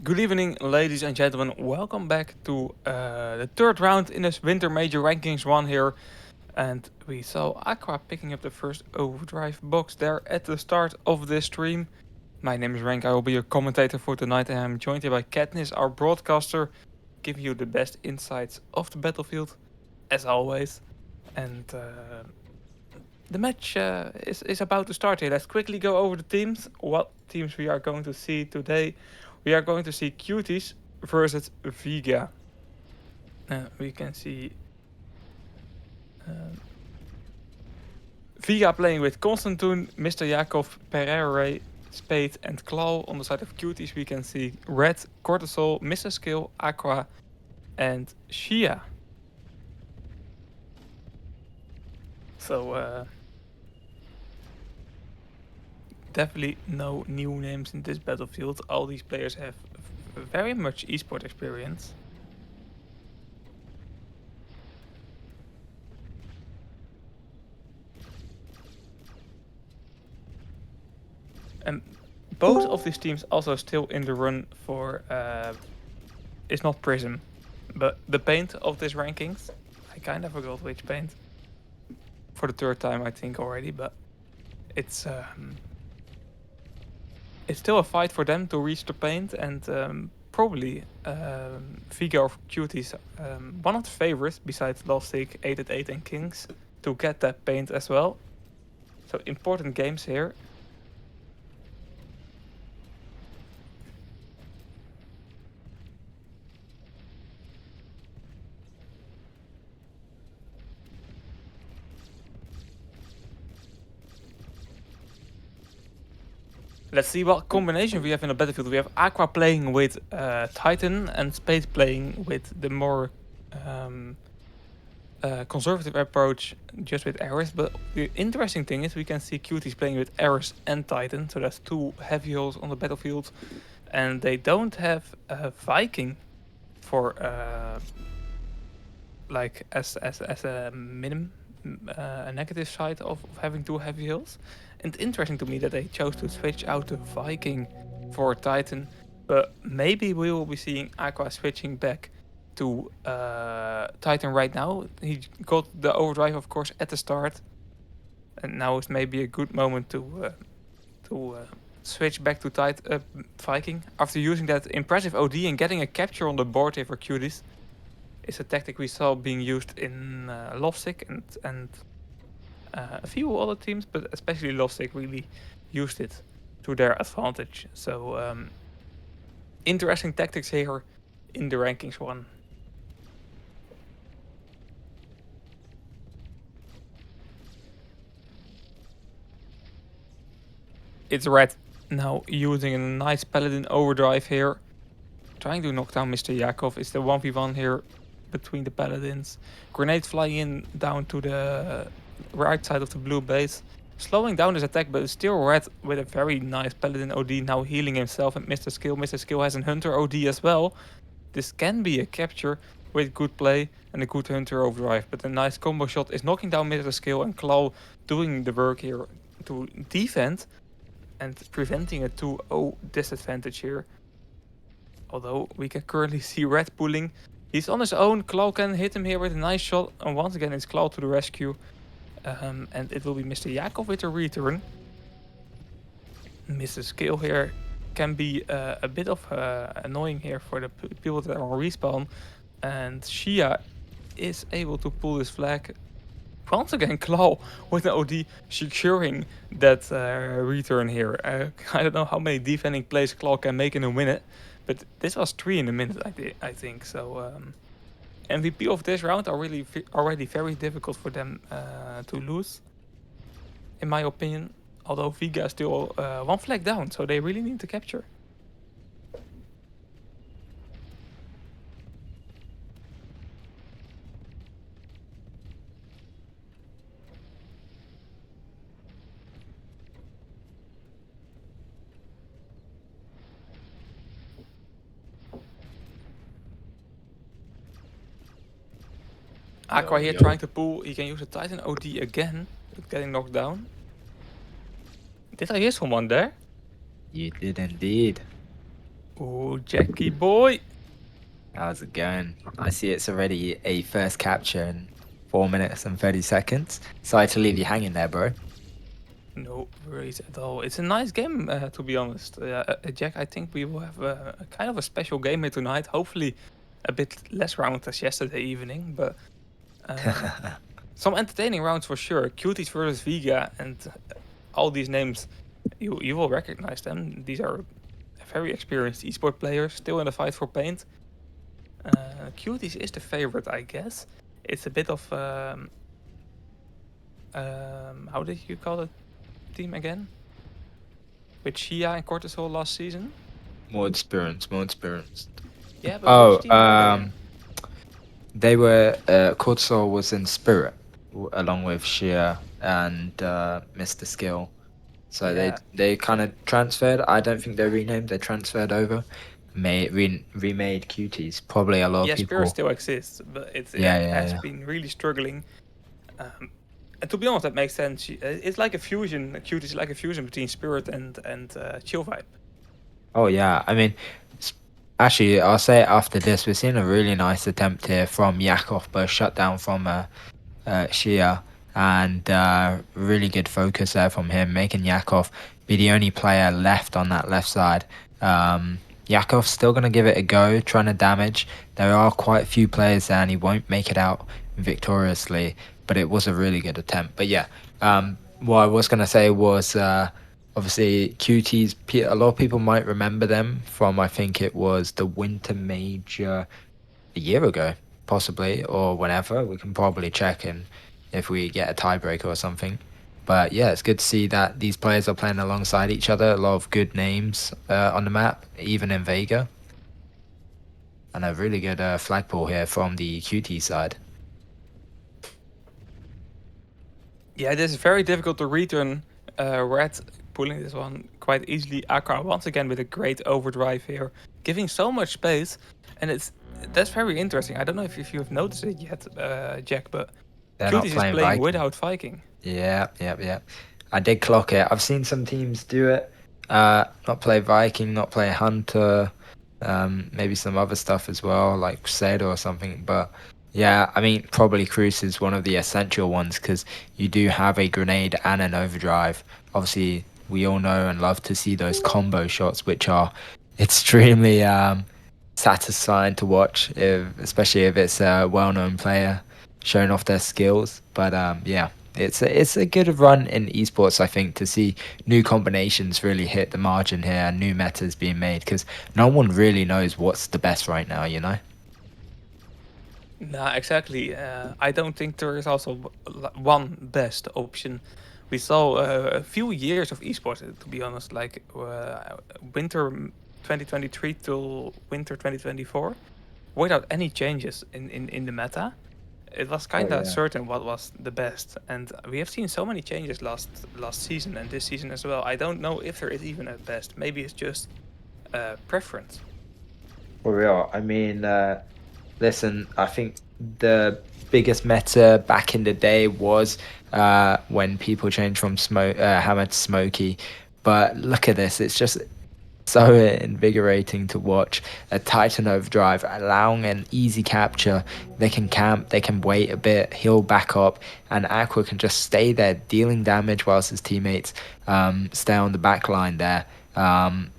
Good evening, ladies and gentlemen. Welcome back to the third round in this Winter Major Rankings 1 here. And we saw Aqua picking up the first overdrive box there at the start of this stream. My name is Rank, I will be your commentator for tonight, and I'm joined here by Katniss, our broadcaster, giving you the best insights of the battlefield, as always. And the match is about to start here. Let's quickly go over the teams. What teams we are going to see today. We are going to see CUTIES versus VEGA. We can see VEGA playing with Constantine, Mr. Yakov, Pereira, Spade, and Claw. On the side of CUTIES, we can see Red, Cortisol, Mr. Skill, Aqua, and Shia. So, definitely no new names in this battlefield. All these players have very much esport experience. And both of these teams also still in the run for it's not Prism, but the paint of this rankings. I kind of forgot which paint. For the third time, I think already, but it's still a fight for them to reach the paint, and probably VEGA or CUTIES, one of the favorites besides Lovesick, 888 and Kings, to get that paint as well. So important games here. Let's see what combination we have in the battlefield. We have Aqua playing with Titan and Spade playing with the more conservative approach just with Ares. But the interesting thing is we can see CUTIES playing with Ares and Titan. So that's two heavy holes on the battlefield. And they don't have a Viking for like as a minimum, a negative side of having two heavy hills. And interesting to me that they chose to switch out the Viking for Titan, but maybe we will be seeing Aqua switching back to Titan right now. He got the overdrive, of course, at the start, and now is maybe a good moment to switch back to Viking after using that impressive OD and getting a capture on the board here for CUTIES. Is a tactic we saw being used in Lovesick and a few other teams, but especially Lovesick really used it to their advantage. So interesting tactics here in the rankings 1. It's Red now using a nice Paladin overdrive here. Trying to knock down Mr. Yakov. It's the 1v1 here between the Paladins. Grenade flying in down to the right side of the blue base. Slowing down his attack, but it's still Red with a very nice Paladin OD now healing himself and Mr. Skill. Mr. Skill has a Hunter OD as well. This can be a capture with good play and a good Hunter overdrive, but a nice combo shot is knocking down Mr. Skill, and Claw doing the work here to defend and preventing a 2-0 disadvantage here. Although we can currently see Red pulling. He's on his own. Claw can hit him here with a nice shot. And once again, it's Claw to the rescue. And it will be Mr. Yakov with a return. Mr. Skill here can be a bit of annoying here for the people that are on respawn. And Shia is able to pull this flag. Once again, Claw with an OD securing that return here. I don't know how many defending plays Claw can make in a minute. But this was 3 in a minute, I think. So MVP of this round are really already very difficult for them to lose, in my opinion. Although VEGA is still 1 flag down, so they really need to capture. Aqua here trying to pull. He can use the Titan OD again, getting knocked down. Did I hear someone there? You did indeed. Oh, Jackie boy. How's it going? I see it's already a first capture in 4 minutes and 30 seconds. Sorry to leave you hanging there, bro. No worries at all. It's a nice game, to be honest. Jack, I think we will have a kind of a special game here tonight. Hopefully, a bit less round as yesterday evening, but some entertaining rounds for sure. Cuties versus Vega, and all these names, you will recognize them. These are very experienced esport players, still in the fight for paint. Cuties is the favorite, I guess. It's a bit of how did you call it team again? With Shia and Cortisol last season? More experience, more experience. Yeah, but which Oh, team were they in? they were, Cortisol was in Spirit, along with Shia and Mr. Skill. So Yeah. they kind of transferred. I don't think they renamed. They transferred over, remade Cuties. Probably a lot of Yeah, Spirit people. still exists, but Yeah, it yeah, has yeah. been really struggling. And to be honest, that makes sense. It's like a fusion. Cute is like a fusion between Spirit and Chill Vibe. Oh yeah. I mean, actually, I'll say it after this. We're seeing a really nice attempt here from Yakov, but a shutdown from Shia, and really good focus there from him, making Yakov be the only player left on that left side. Yakov's still going to give it a go, trying to damage. There are quite a few players there, and he won't make it out victoriously, but it was a really good attempt. But yeah, what I was going to say was obviously QTs, a lot of people might remember them from, I think it was the Winter Major a year ago, possibly, or whenever. We can probably check in if we get a tiebreaker or something. But yeah, it's good to see that these players are playing alongside each other. A lot of good names on the map, even in Vega. And a really good flagpole here from the QT side. Yeah, it is very difficult to return. Red pulling this one quite easily. Aka once again with a great overdrive here, giving so much space, and that's very interesting. I don't know if you have noticed it yet, Jack, but They're not Cuties is playing playing Viking. without Viking. Yeah, yeah, yeah. I did clock it. I've seen some teams do it. Not play Viking, not play Hunter, maybe some other stuff as well, like Crusader or something. But yeah, I mean, probably Cruise is one of the essential ones because you do have a grenade and an overdrive. Obviously, we all know and love to see those combo shots, which are extremely satisfying to watch, especially if it's a well-known player showing off their skills. But yeah, it's a good run in esports, I think, to see new combinations really hit the margin here and new metas being made because no one really knows what's the best right now, you know? Nah, exactly. I don't think there is also one best option. We saw a few years of esports, to be honest, like winter 2023 till winter 2024, without any changes in the meta. It was Oh kind of yeah. certain what was the best, and we have seen so many changes last season and this season as well. I don't know if there is even a best. Maybe it's just preference. For real. I mean, listen, I think the biggest meta back in the day was when people changed from Hammer to Smoky. But look at this, it's just so invigorating to watch a Titan overdrive allowing an easy capture. They can camp, they can wait a bit, heal back up, and Aqua can just stay there dealing damage whilst his teammates stay on the back line there.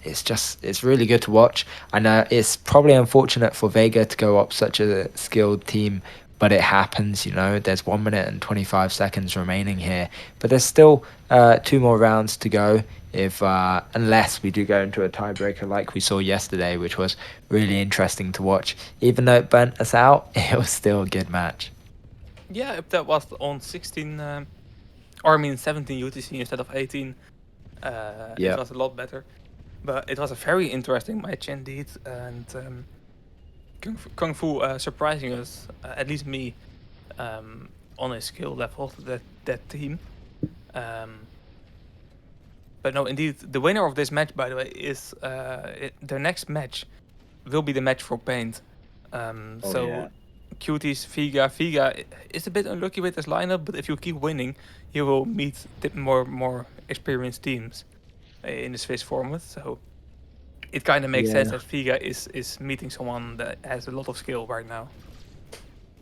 It's really good to watch. I know it's probably unfortunate for Vega to go up such a skilled team, but it happens, you know. There's 1 minute and 25 seconds remaining here, but there's still 2 more rounds to go. If unless we do go into a tiebreaker like we saw yesterday, which was really interesting to watch. Even though it burnt us out, it was still a good match. Yeah, if that was on 16, or I mean 17 UTC instead of 18, it Yeah. was a lot better. But it was a very interesting match indeed, and Kung Fu surprising us, at least me, on a skill level, that team. Um, but no, indeed, the winner of this match, by the way, is their next match will be the match for Paint. Oh yeah. So Cuties, Vega is a bit unlucky with this lineup, but if you keep winning, you will meet more experienced teams in the Swiss format. So it kind of makes sense Yeah. that VEGA is meeting someone that has a lot of skill right now.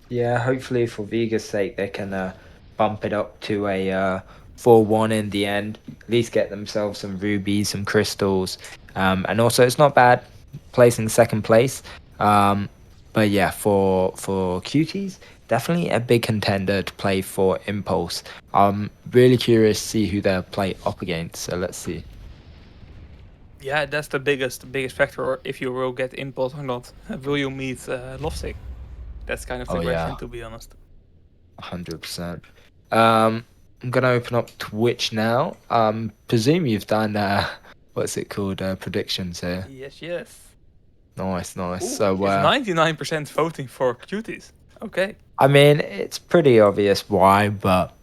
Yeah, hopefully for Vega's sake, they can bump it up to a 4-1 in the end. At least get themselves some rubies, some crystals, and also it's not bad placing second place. Um, but yeah, for Cuties, definitely a big contender to play for Impulse. I'm really curious to see who they'll play up against. So let's see. Yeah, that's the biggest factor if you will get impulse or not. Will you meet Lovesick? That's kind of the Oh yeah, question, to be honest. 100%. I'm gonna open up Twitch now. Presume you've done what's it called? Predictions here. Yes, yes. Nice, nice. Ooh, So it's 99% voting for cuties. Okay. I mean it's pretty obvious why, but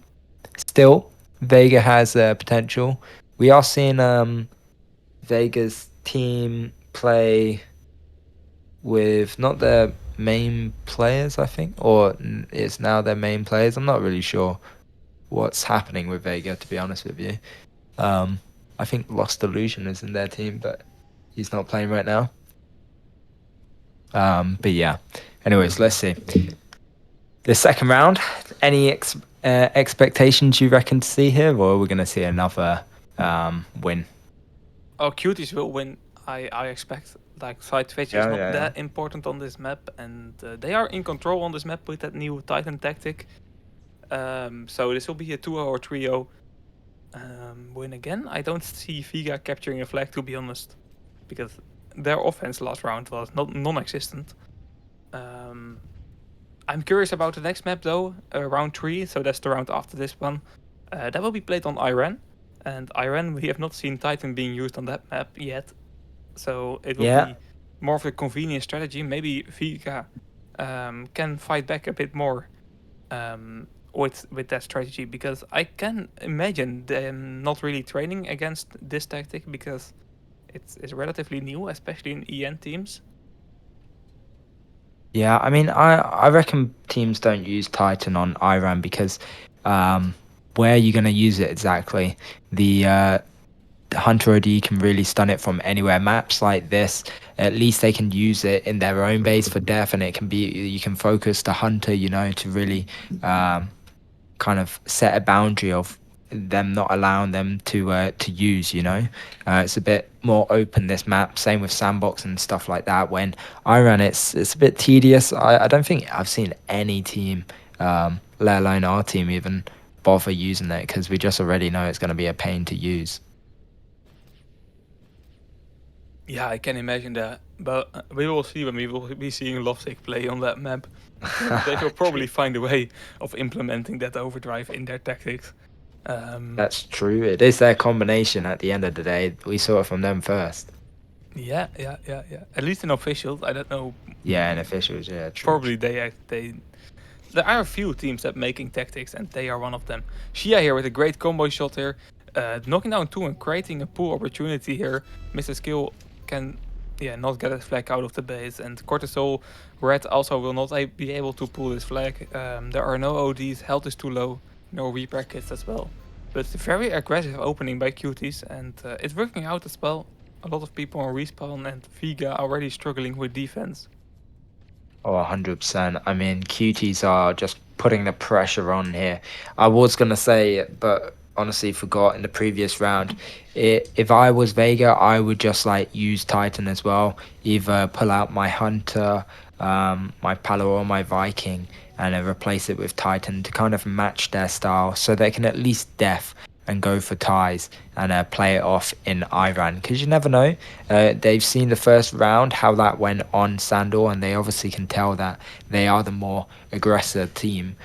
still Vega has potential. We are seeing Vega's team play with not their main players, I think, or it's now their main players. I'm not really sure what's happening with Vega, to be honest with you. I think Lost Illusion is in their team, but he's not playing right now. But yeah. Anyways, let's see. The second round. Any expectations you reckon to see here, or are we going to see another win? Oh, cuties will win. I expect. Like side Twitch is Yeah, not yeah, yeah. that important on this map, and they are in control on this map with that new Titan tactic. So this will be a 2-0 or 3-0 win again. I don't see VEGA capturing a flag, to be honest, because their offense last round was not non-existent. I'm curious about the next map though, round 3, so that's the round after this one. That will be played on Iran, and Iran we have not seen Titan being used on that map yet, so it will Yeah, be more of a convenient strategy. Maybe VEGA can fight back a bit more with that strategy, because I can imagine them not really training against this tactic because it's relatively new, especially in EN teams. yeah. I mean, I reckon teams don't use Titan on Iran because where are you going to use it exactly? The Hunter OD can really stun it from anywhere. Maps like this, at least they can use it in their own base for death, and it can be you can focus the Hunter, to really kind of set a boundary of them not allowing them to use. It's a bit more open, this map. Same with sandbox and stuff like that. When I ran it's a bit tedious. I don't think I've seen any team, let alone our team, even bother using it because we just already know it's going to be a pain to use. Yeah, I can imagine that. But we will see when we will be seeing Lovesick play on that map. They will True. probably find a way of implementing that overdrive in their tactics. That's true. It is their combination at the end of the day. We saw it from them first. Yeah. At least in officials, I don't know. Yeah, and officials. Yeah, true. Probably they. There are a few teams that making tactics, and they are one of them. Shia here with a great combo shot here, knocking down 2 and creating a pull opportunity here. Mr. Skill can, not get his flag out of the base, and Cortisol Red also will not be able to pull this flag. There are no ODs, health is too low, no repair kits as well. But it's a very aggressive opening by Cuties, and it's working out as well. A lot of people on respawn, and VEGA already struggling with defense. Oh, 100%. I mean, cuties are just putting the pressure on here. I was going to say it, but honestly forgot in the previous round. If I was Vega, I would just like use Titan as well. Either pull out my Hunter, my Palo, or my Viking, and then replace it with Titan to kind of match their style so they can at least def and go for ties and play it off in Iran because you never know. They've seen the first round how that went on Sandor, and they obviously can tell that they are the more aggressive team.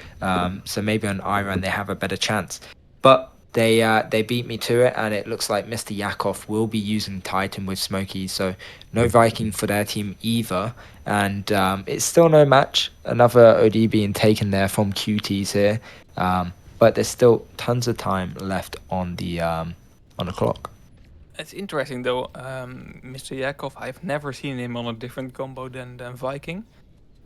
So maybe on Iran they have a better chance. But they beat me to it, and it looks like Mr. Yakov will be using Titan with Smokey. So no Viking for their team either, and it's still no match. Another OD being taken there from Cuties here. But there's still tons of time left on the clock. It's interesting though, Mr. Yakov. I've never seen him on a different combo than Viking.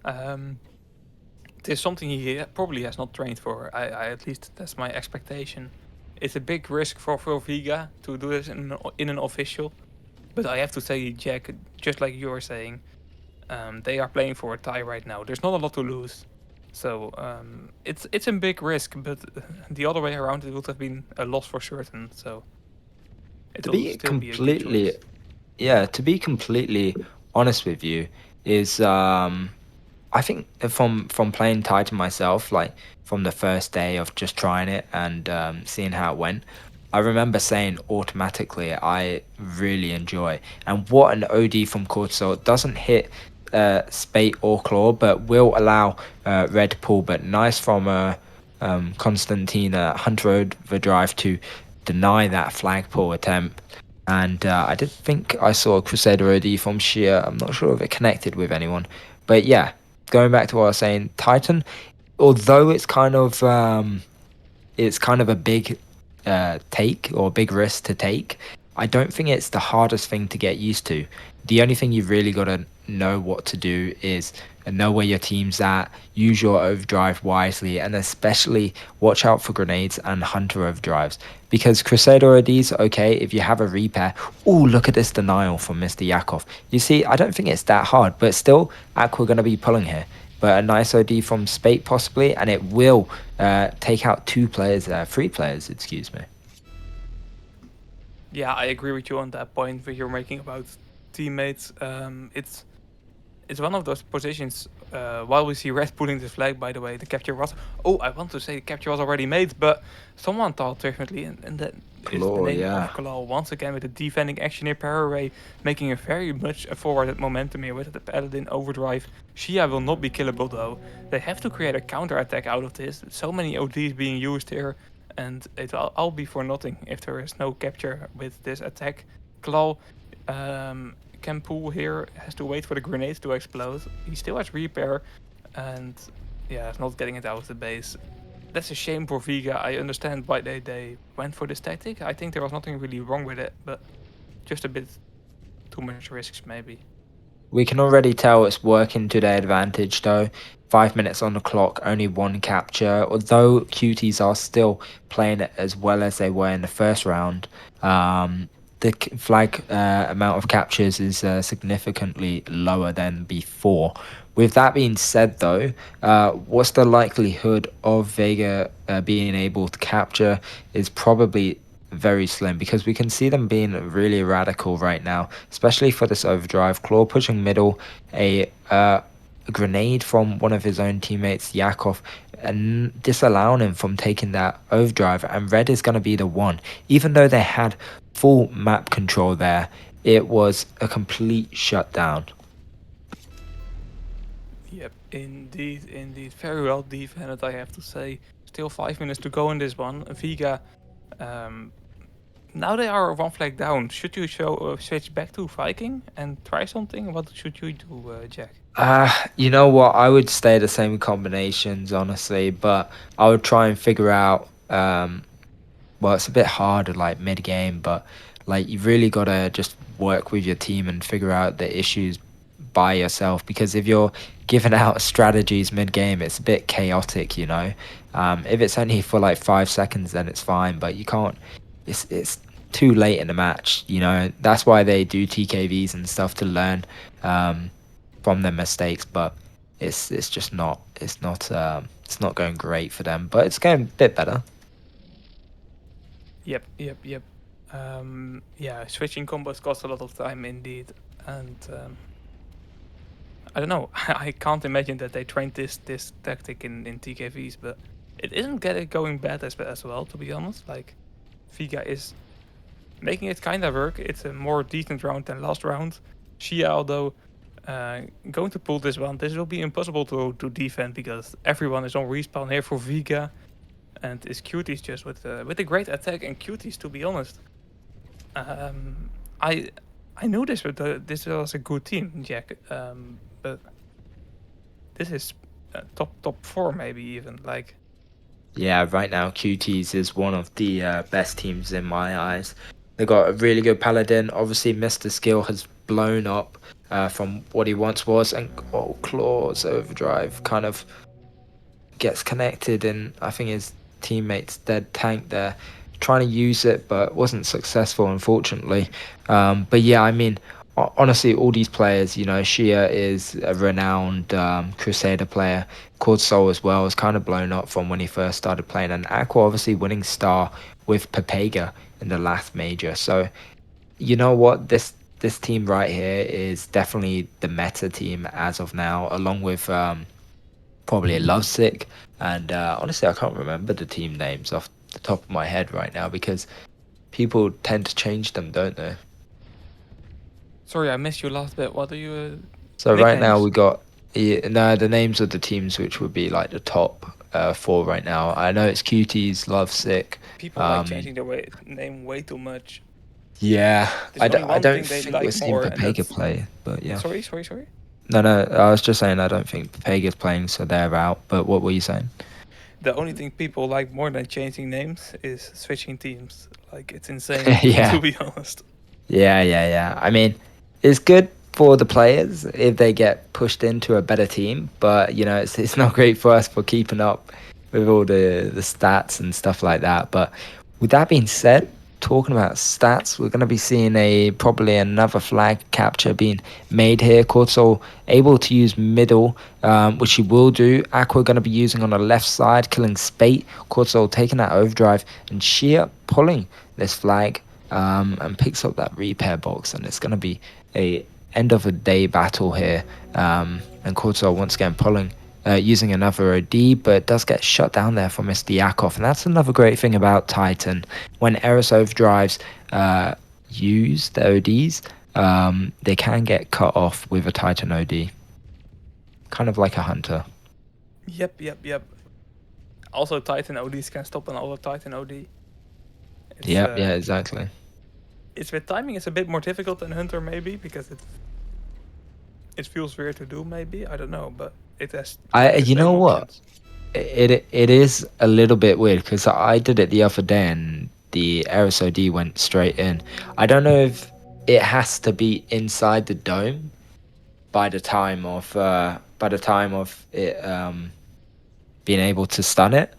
It is something he probably has not trained for. I at least that's my expectation. It's a big risk for VEGA to do this in an official. But I have to say, Jack, just like you were saying, they are playing for a tie right now. There's not a lot to lose. So it's a big risk, but the other way around, it would have been a loss for certain. So it To will be still be a good completely, choice. yeah, to be completely honest with you, is I think from playing Titan myself, like from the first day of just trying it and seeing how it went, I remember saying automatically I really enjoy. And what an OD from Cortisol doesn't hit Spate or Claw, but will allow Red pull. But nice from Constantina Hunter Overdrive to deny that flag pull attempt. And I did think I saw a Crusader OD from Shia. I'm not sure if it connected with anyone. But yeah, going back to what I was saying, Titan, although it's kind of a big take or a big risk to take. I don't think it's the hardest thing to get used to. The only thing you've really got to know what to do is know where your team's at, use your overdrive wisely, and especially watch out for grenades and hunter overdrives. Because Crusader ODs, okay, if you have a repair, oh, look at this denial from Mr. Yakov. You see, I don't think it's that hard, but still, Aqua going to be pulling here. But a nice OD from Spate possibly, and it will take out two players, three players, excuse me. Yeah, I agree with you on that point that you're making about teammates. It's one of those positions. While we see Red pulling this flag, by the way, the capture was. Oh, I want to say the capture was already made, but someone thought differently, and that is the Claw, name yeah. of Kalal. Once again, with the defending action here, Pararay making a very much a forwarded momentum here with the Paladin overdrive. Shia will not be killable though. They have to create a counter attack out of this. So many ODs being used here, and it will all be for nothing if there is no capture with this attack. Claw. Can pull here, has to wait for the grenades to explode. He still has repair, and yeah, is not getting it out of the base. That's a shame for VEGA. I understand why they went for this tactic. I think there was nothing really wrong with it, but just a bit too much risks maybe. We can already tell it's working to their advantage though. 5 minutes on the clock, only one capture. Although cuties are still playing it as well as they were in the first round, the flag amount of captures is significantly lower than before. With that being said, though, what's the likelihood of Vega being able to capture is probably very slim because we can see them being really radical right now, especially for this overdrive. Claw pushing middle, a grenade from one of his own teammates, Yakov, and disallowing him from taking that overdrive. And Red is going to be the one, even though they had full map control there. It was a complete shutdown. Yep, indeed, indeed. Very well defended, I have to say. Still 5 minutes to go in this one. VEGA, um, now they are one flag down. Should you switch back to Viking and try something? What should you do, Jack? You know what? I would stay the same combinations, honestly, but I would try and figure out well, it's a bit harder like mid game, but like you've really got to just work with your team and figure out the issues by yourself because if you're giving out strategies mid game, it's a bit chaotic, you know. If it's only for like 5 seconds, then it's fine, but you can't. It's too late in the match, you know. That's why they do TKVs and stuff to learn um, from their mistakes, but it's just not it's not going great for them, but it's going a bit better. Yep. Yeah, switching combos cost a lot of time indeed, and I don't know. I can't imagine that they trained this tactic in TKVs, but it isn't getting going bad as well. To be honest, like VEGA is making it kind of work. It's a more decent round than last round. Shia, although going to pull this one, this will be impossible to defend because everyone is on respawn here for VEGA, and it's Cuties just with a great attack and Cuties. To be honest, um, I I knew this was a good team, Jack. But this is top four maybe even like. Yeah, right now QTs is one of the best teams in my eyes. They got a really good paladin. Obviously, Mr. Skill has blown up from what he once was, and oh, Claw's overdrive kind of gets connected, and I think his teammate's dead tank there. trying to use it, but wasn't successful, unfortunately. But yeah, I mean, honestly, all these players, you know, Shia is a renowned Crusader player. Cord Soul as well is kind of blown up from when he first started playing, and Aqua obviously winning star with Pepega in the last major. So you know what, this team right here is definitely the meta team as of now, along with probably Lovesick. And honestly, I can't remember the team names off the top of my head right now because people tend to change them, don't they? Sorry, I missed your last bit. What are you So right now nicknames? we got, yeah, no, the names of the teams which would be like the top four right now. I know it's Cuties, Lovesick. People like Um, changing their name way too much. yeah, There's only I one don't thing they think we're like seeing more, and Pepega that's play, but yeah. sorry. No, no, I was just saying I don't think Pepega's playing, so they're out. But what were you saying? The only thing people like more than changing names is switching teams. Like it's insane, to Yeah. be honest. Yeah. I mean, it's good for the players if they get pushed into a better team, but you know, it's not great for us for keeping up with all the stats and stuff like that. But with that being said, talking about stats, we're going to be seeing a probably another flag capture being made here. Cortisol able to use middle, which he will do. Aqua going to be using on the left side, killing Spate. Cortisol taking that overdrive, and Sheer pulling this flag and picks up that repair box, and it's going to be a end of a day battle here. And Cortisol once again pulling, using another OD, but it does get shut down there from Mr. Yakov, and that's another great thing about Titan. When Eris overdrives use the ODs, they can get cut off with a Titan OD, kind of like a hunter. Yep. Also, Titan ODs can stop another Titan OD. It's Yep, yeah, exactly. it's with timing. It's a bit more difficult than Hunter maybe because it feels weird to do maybe. I don't know, but it has the You know same what? options. It is a little bit weird because I did it the other day and the Eris OD went straight in. I don't know if it has to be inside the dome by the time of it being able to stun it,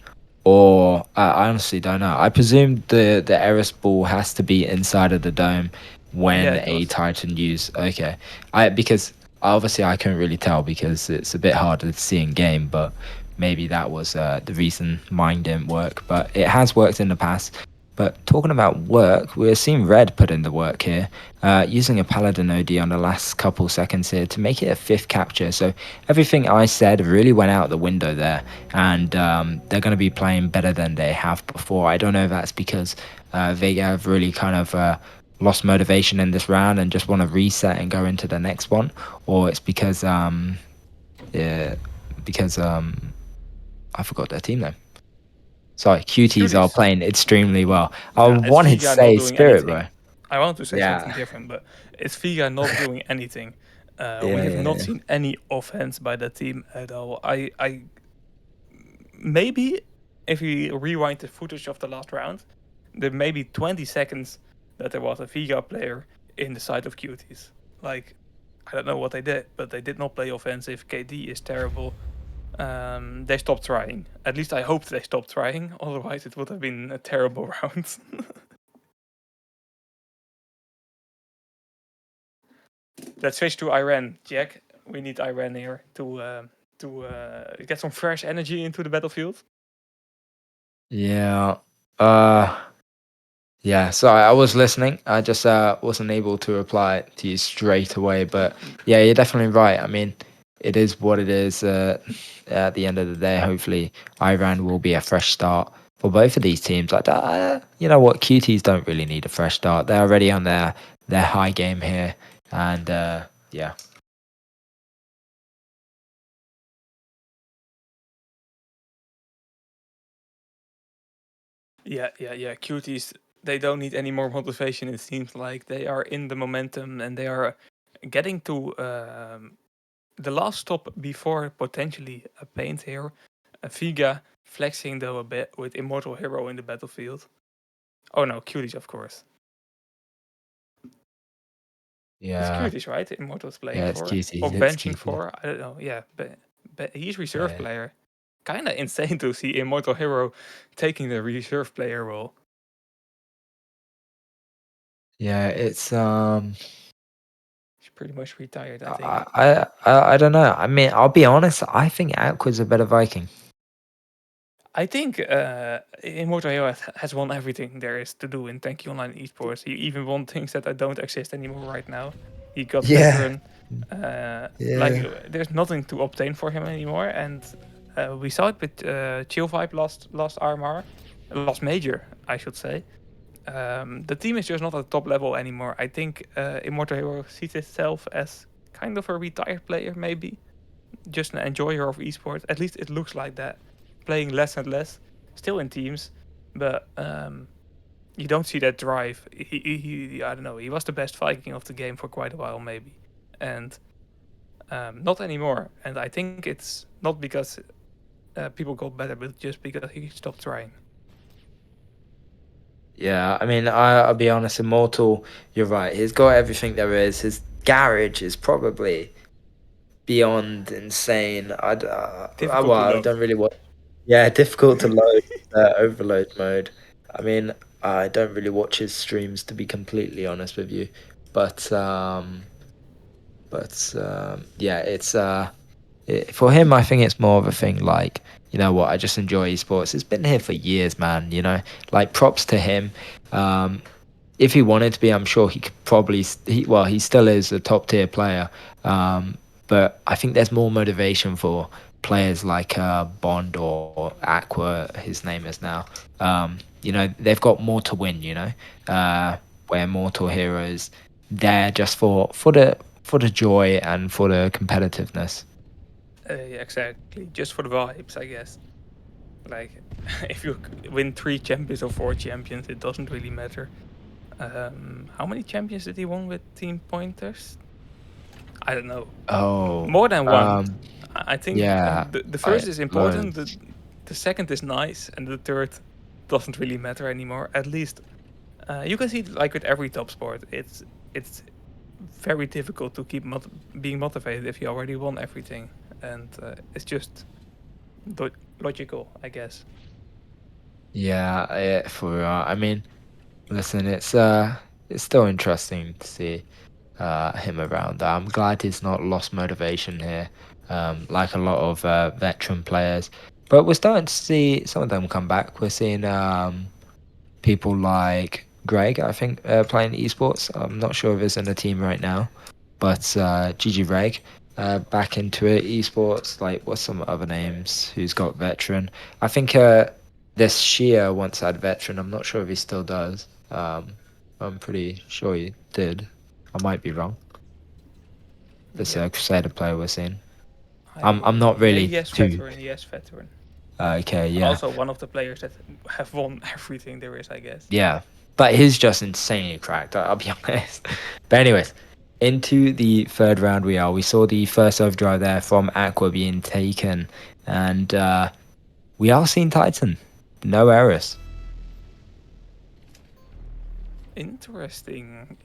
or I honestly don't know. I presume the Eris ball has to be inside of the dome Yeah, when it a does. Titan use. Okay, I because obviously I couldn't really tell because it's a bit harder to see in game, but maybe that was the reason mine didn't work. But it has worked in the past. But talking about work, we're seeing Red put in the work here, using a Paladin OD on the last couple seconds here to make it a fifth capture. So everything I said really went out the window there, and they're going to be playing better than they have before. I don't know if that's because Vega have really kind of lost motivation in this round and just want to reset and go into the next one, or it's yeah, because I forgot their team name. Sorry, Cuties are Cuties. playing extremely well. I Nah, it's wanted to Vega not say doing Spirit, anything. bro. I want to say something Yeah. different, but it's Vega not doing anything. We Yeah, have yeah, not yeah. seen any offense by the team at all. I maybe if we rewind the footage of the last round, there may be 20 seconds that there was a Vega player in the side of Cuties. Like, I don't know what they did, but they did not play offensive. KD is terrible. They stopped trying. At least I hoped they stopped trying. Otherwise, it would have been a terrible round. Let's switch to Iran, Jack. We need Iran here to get some fresh energy into the battlefield. Yeah. Uh, yeah. Sorry, I was listening. I just wasn't able to reply to you straight away. But yeah, you're definitely right. I mean, it is what it is. At the end of the day, hopefully, Iran will be a fresh start for both of these teams. You know what? QTs don't really need a fresh start. They're already on their high game here, and yeah. Yeah. Cuties, they don't need any more motivation. It seems like they are in the momentum and they are getting to the last stop before potentially a paint here. A Vega flexing though a bit with Immortal Hero in the battlefield. Oh no, Cuties, of course. It's Yeah, Cuties, right? Immortal's playing yeah, it's for or QTs, it's benching QTs. for. I don't know. Yeah, but he's reserve Yeah. player. Kind of insane to see Immortal Hero taking the reserve player role. Yeah, it's He's pretty much retired, I I think. I don't know. I mean, I'll be honest. I think Aqua's a better Viking. I think Immortal Hero has won everything there is to do in Tanky Online esports. He even won things that don't exist anymore right now. He got Yeah, veteran. yeah, There's nothing to obtain for him anymore, and we saw it with Chill Vibe last RMR, last major, I should say. The team is just not at the top level anymore. I think Immortal Hero sees itself as kind of a retired player, maybe just an enjoyer of esports. At least it looks like that. Playing less and less, still in teams, but you don't see that drive. I don't know. He was the best Viking of the game for quite a while, maybe, and not anymore. And I think it's not because people got better, but just because he stopped trying. yeah. I mean, I'll be honest. Immortal, you're right. He's got everything there is. His garage is probably beyond insane. Well, Difficult to I load. don't really want. Yeah, difficult to load. Overload mode. I mean, I don't really watch his streams to be completely honest with you, but yeah, for him. I think it's more of a thing like, you know what, I just enjoy esports. It's been here for years, man. Like, props to him. Um, if he wanted to be, I'm sure he could probably. He still is a top tier player. Um, but I think there's more motivation for players like Bond or Aqua, his name is now. They've got more to win. Where Mortal Heroes, they're just for the joy and for the competitiveness. Exactly, just for the vibes, I guess. Like, if you win 3 champions or 4 champions, it doesn't really matter. How many champions did he win with Team Pointers? I don't know. Oh, More than one. I think yeah, the first is important. The loads. the second is nice, and the third doesn't really matter anymore. At least you can see like with every top sport, it's very difficult to keep being motivated if you already won everything, and it's just logical, I guess. Yeah, for real. I mean, listen, it's still interesting to see him around. I'm glad he's not lost motivation here, like a lot of veteran players. But we're starting to see some of them come back. We're seeing people like Greg, I think, playing esports. I'm not sure if he's in the team right now, but GG Reg, back into it. Esports, like, what's some other names who's got veteran? I think this Shia once had veteran. I'm not sure if he still does. I'm pretty sure he did. I might be wrong. This Yep. Crusader player we're seeing. I'm I not yeah, really yes, too. veteran, yes, veteran. Okay, yeah. Also one of the players that have won everything there is, I guess. Yeah, but he's just insanely cracked. I'll be honest. But anyways, into the third round we are. We saw the first overdrive there from Aqua being taken, and we are seeing Titan. No errors. Interesting.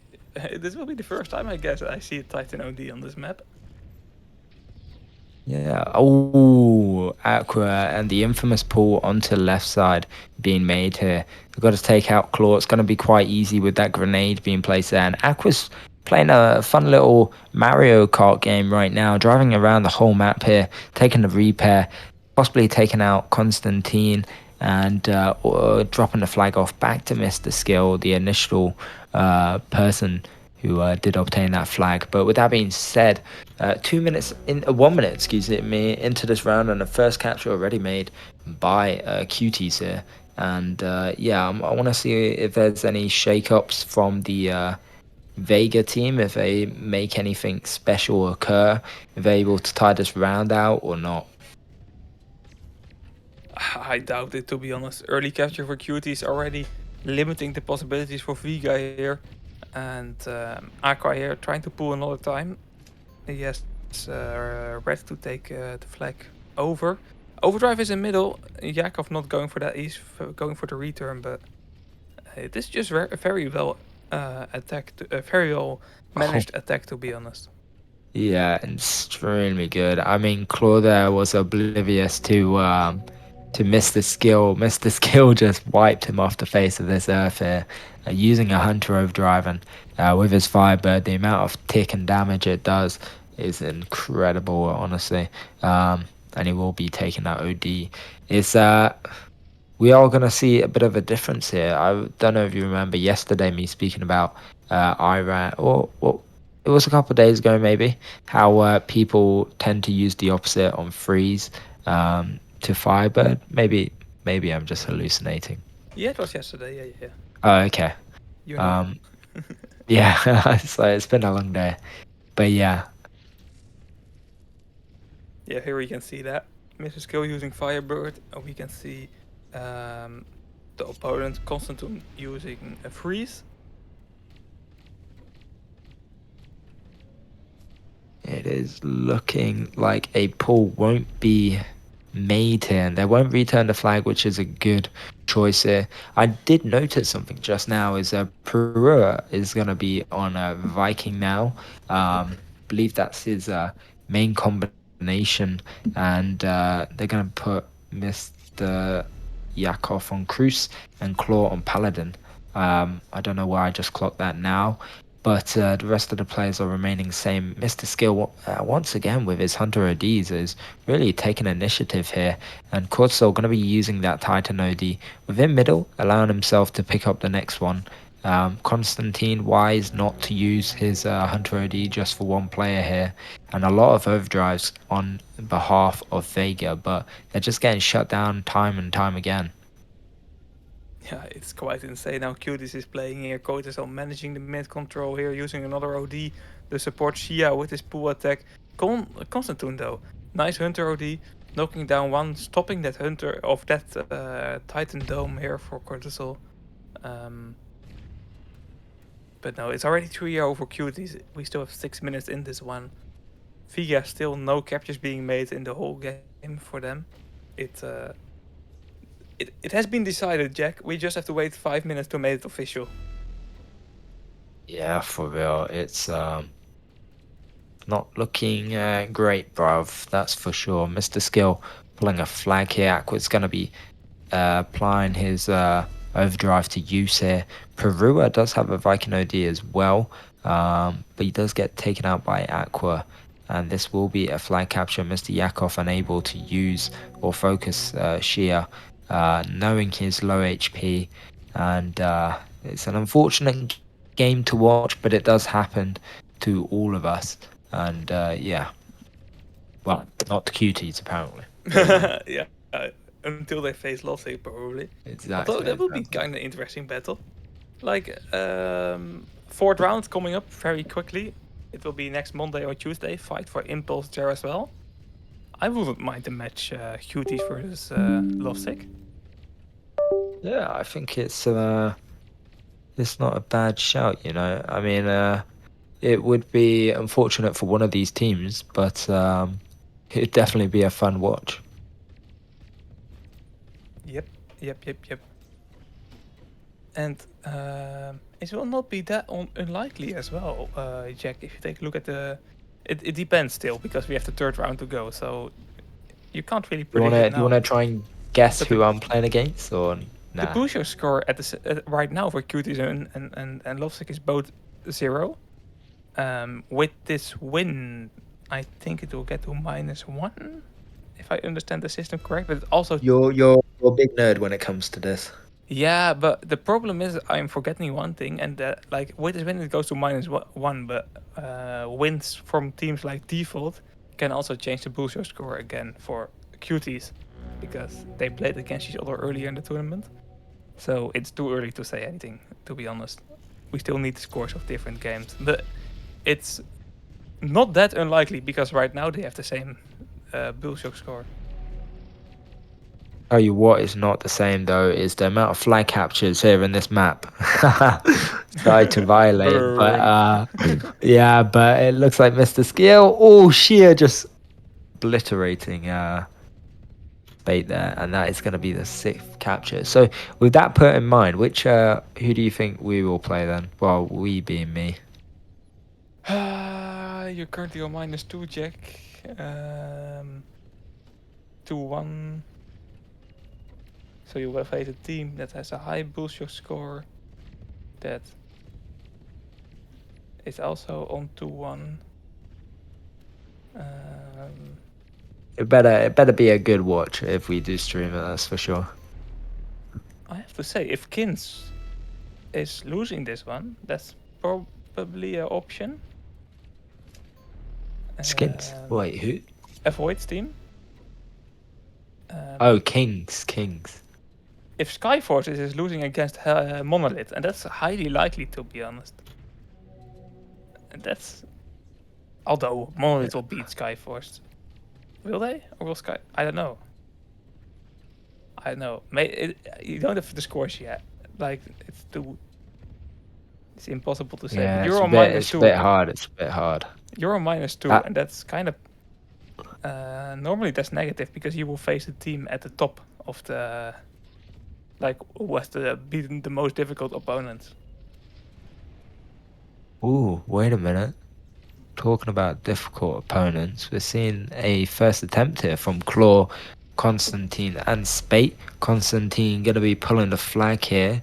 This will be the first time, I guess, I see a Titan OD on this map. Yeah. Oh, Aqua and the infamous pull onto the left side being made here. We've got to take out Claw. It's going to be quite easy with that grenade being placed there. And Aqua's playing a fun little Mario Kart game right now, driving around the whole map here, taking the repair, possibly taking out Constantine, and or dropping the flag off back to Mr. Skill, the initial person who did obtain that flag. But with that being said, 2 minutes in 1 minute, excuse me, into this round, and the first capture already made by Cuties here. And yeah, I want to see if there's any shake-ups from the Vega team, if they make anything special occur, if they're able to tie this round out or not. I doubt it, to be honest. Early capture for Cuties already limiting the possibilities for VEGA here. And Aqua here trying to pull another time. Yes, Red to take the flag over. Overdrive is in middle. Yakov not going for that. He's going for the return, but this is just very well attacked, very well Oh, managed attack, to be honest. yeah, extremely good. I mean, Claude there was oblivious to to Mr. Skill. Mr. Skill just wiped him off the face of this earth here, using a Hunter Overdrive, and with his Firebird, the amount of tick and damage it does is incredible, honestly. And he will be taking that OD. It's we are going to see a bit of a difference here. I don't know if you remember yesterday me speaking about Iran, or it was a couple of days ago maybe, how people tend to use the opposite on freeze to Firebird. Maybe I'm just hallucinating. Yeah, it was yesterday. Yeah, yeah. Oh, okay. You know. Um, yeah, so it's been a long day, but yeah, Yeah, here we can see that. Mr. Skill using Firebird. We can see um, the opponent Constantine using a freeze. it is looking like a pull won't be made here, and they won't return the flag, which is a good choice here. I did notice something just now is Perua is going to be on a Viking now. Believe that's his main combination, and they're going to put Mr. Yakov on Cruz and Claw on Paladin. I don't know why I just clocked that now, but the rest of the players are remaining same. Mr. Skill, once again, with his Hunter ODs, is really taking initiative here. And Kurzel going to be using that Titan OD within middle, allowing himself to pick up the next one. Constantine wise not to use his Hunter OD just for one player here, and a lot of overdrives on behalf of Vega, but they're just getting shut down time and time again. Yeah, it's quite insane how Cuties is playing here. Cotis on managing the mid control here, using another OD to support Shia with his pull attack. Constantine though, nice Hunter OD, knocking down one, stopping that Hunter of that Titan Dome here for Cortisol. Um, but no, it's already 3-0 for Cuties. We still have 6 minutes in this one. VEGA still no captures being made in the whole game for them. It it has been decided, Jack. We just have to wait 5 minutes to make it official. Yeah, for real. It's not looking great, bruv. That's for sure. Mr. Skill pulling a flag here. Aqua's going to be applying his overdrive to use here. Perua does have a Viking OD as well, but he does get taken out by Aqua. And this will be a flag capture. Mr. Yakov unable to use or focus Shia, knowing his low HP. And it's an unfortunate game to watch, but it does happen to all of us. And yeah, well, not the cuties apparently. But yeah, Yeah, until they face Lotte probably. Although exactly, that will be exactly. kind of interesting battle. Like fourth round coming up very quickly. It will be next Monday or Tuesday. Fight for Impulse there as well. I wouldn't mind the match Cuties versus Lovesick. Yeah, I think it's not a bad shout, you know. I mean, it would be unfortunate for one of these teams, but it'd definitely be a fun watch. Yep, yep. And it will not be that unlikely as well, Jack. If you take a look at the, it depends still because we have the third round to go. So you can't really You predict it wanna you now. wanna try and guess But who I'm playing against, or the nah? booster score at right now for Cuties and Lovesick is both 0. With this win, I think it will get to -1, if I understand the system correct. But also, You're a big nerd when it comes to this. yeah, but the problem is I'm forgetting one thing, and that like with this win it goes to -1, but wins from teams like Default can also change the booster score again for Cuties because they played against each other earlier in the tournament. So it's too early to say anything, to be honest. We still need the scores of different games, but it's not that unlikely because right now they have the same booster score. Tell you what is not the same though is the amount of flag captures here in this map. Sorry to violate, but Burn. yeah, but it looks like Mr. Skill. Oh, sheer just obliterating bait there, and that is going to be the sixth capture. So, with that put in mind, which who do you think we will play then? Well, we being me. You're currently on -2, Jack. 2-1. So you will face a team that has a high bullshot score, that is also on 2-1. It better be a good watch if we do stream it, that's for sure. I have to say, if Kins is losing this one, that's probably an option. Skins. Wait, who? Avoid's team. Oh, Kings. If Skyforces is losing against Monolith, and that's highly likely to be honest. And that's although Monolith will beat Skyforce. Will they? Or will Sky? I don't know. You don't have the scores yet. Like it's impossible to say. But Yeah, you're on it's a -2. bit hard. It's a bit hard. You're on -2, Uh, and that's kind of normally that's negative because you will face the team at the top of the who has beaten the most difficult opponents. Ooh, wait a minute. Talking about difficult opponents, we're seeing a first attempt here from Claw, Constantine, and Spate. Constantine gonna be pulling the flag here.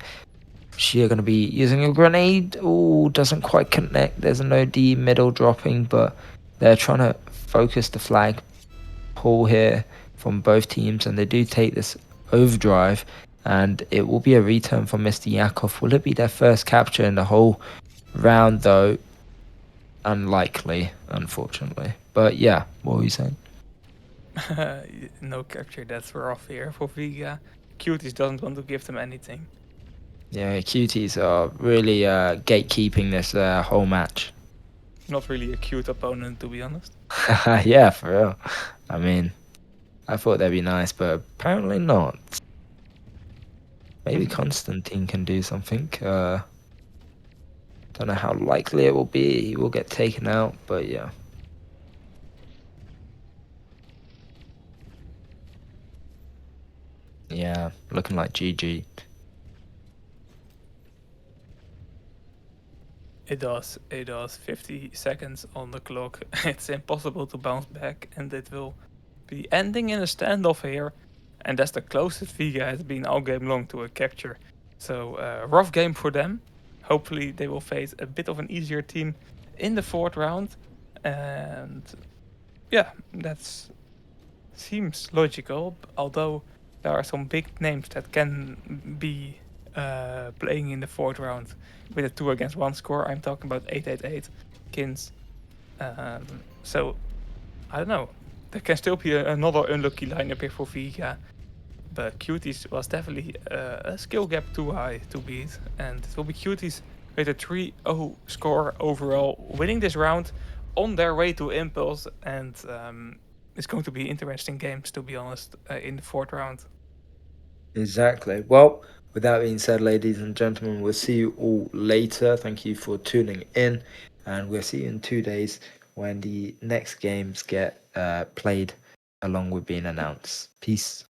She are gonna be using a grenade. Ooh, doesn't quite connect. There's an OD middle dropping, but they're trying to focus the flag pull here from both teams, and they do take this overdrive, and it will be a return from Mr. Yakov. Will it be their first capture in the whole round, though? Unlikely, unfortunately. But yeah, what were you saying? No capture, that's rough here for VEGA. Cuties doesn't want to give them anything. Yeah, cuties are really gatekeeping this whole match. Not really a cute opponent, to be honest. Yeah, for real. I mean, I thought they'd be nice, but apparently not. Maybe Constantine can do something. Don't know how likely it will be. He will get taken out, but yeah. Yeah, looking like GG. It does. 50 seconds on the clock. It's impossible to bounce back, and it will be ending in a standoff here. And that's the closest VEGA has been all game long to a capture. So, rough game for them. Hopefully, they will face a bit of an easier team in the fourth round. And yeah, that seems logical. Although there are some big names that can be playing in the fourth round with a 2-against-1 score. I'm talking about 888, Kins. So, I don't know. There can still be another unlucky lineup here for VEGA. But Cuties was definitely a skill gap too high to beat. And it will be Cuties with a 3-0 score overall, winning this round on their way to Impulse. And it's going to be interesting games, to be honest, in the fourth round. Exactly. Well, with that being said, ladies and gentlemen, we'll see you all later. Thank you for tuning in, and we'll see you in 2 days when the next games get played along with being announced. Peace.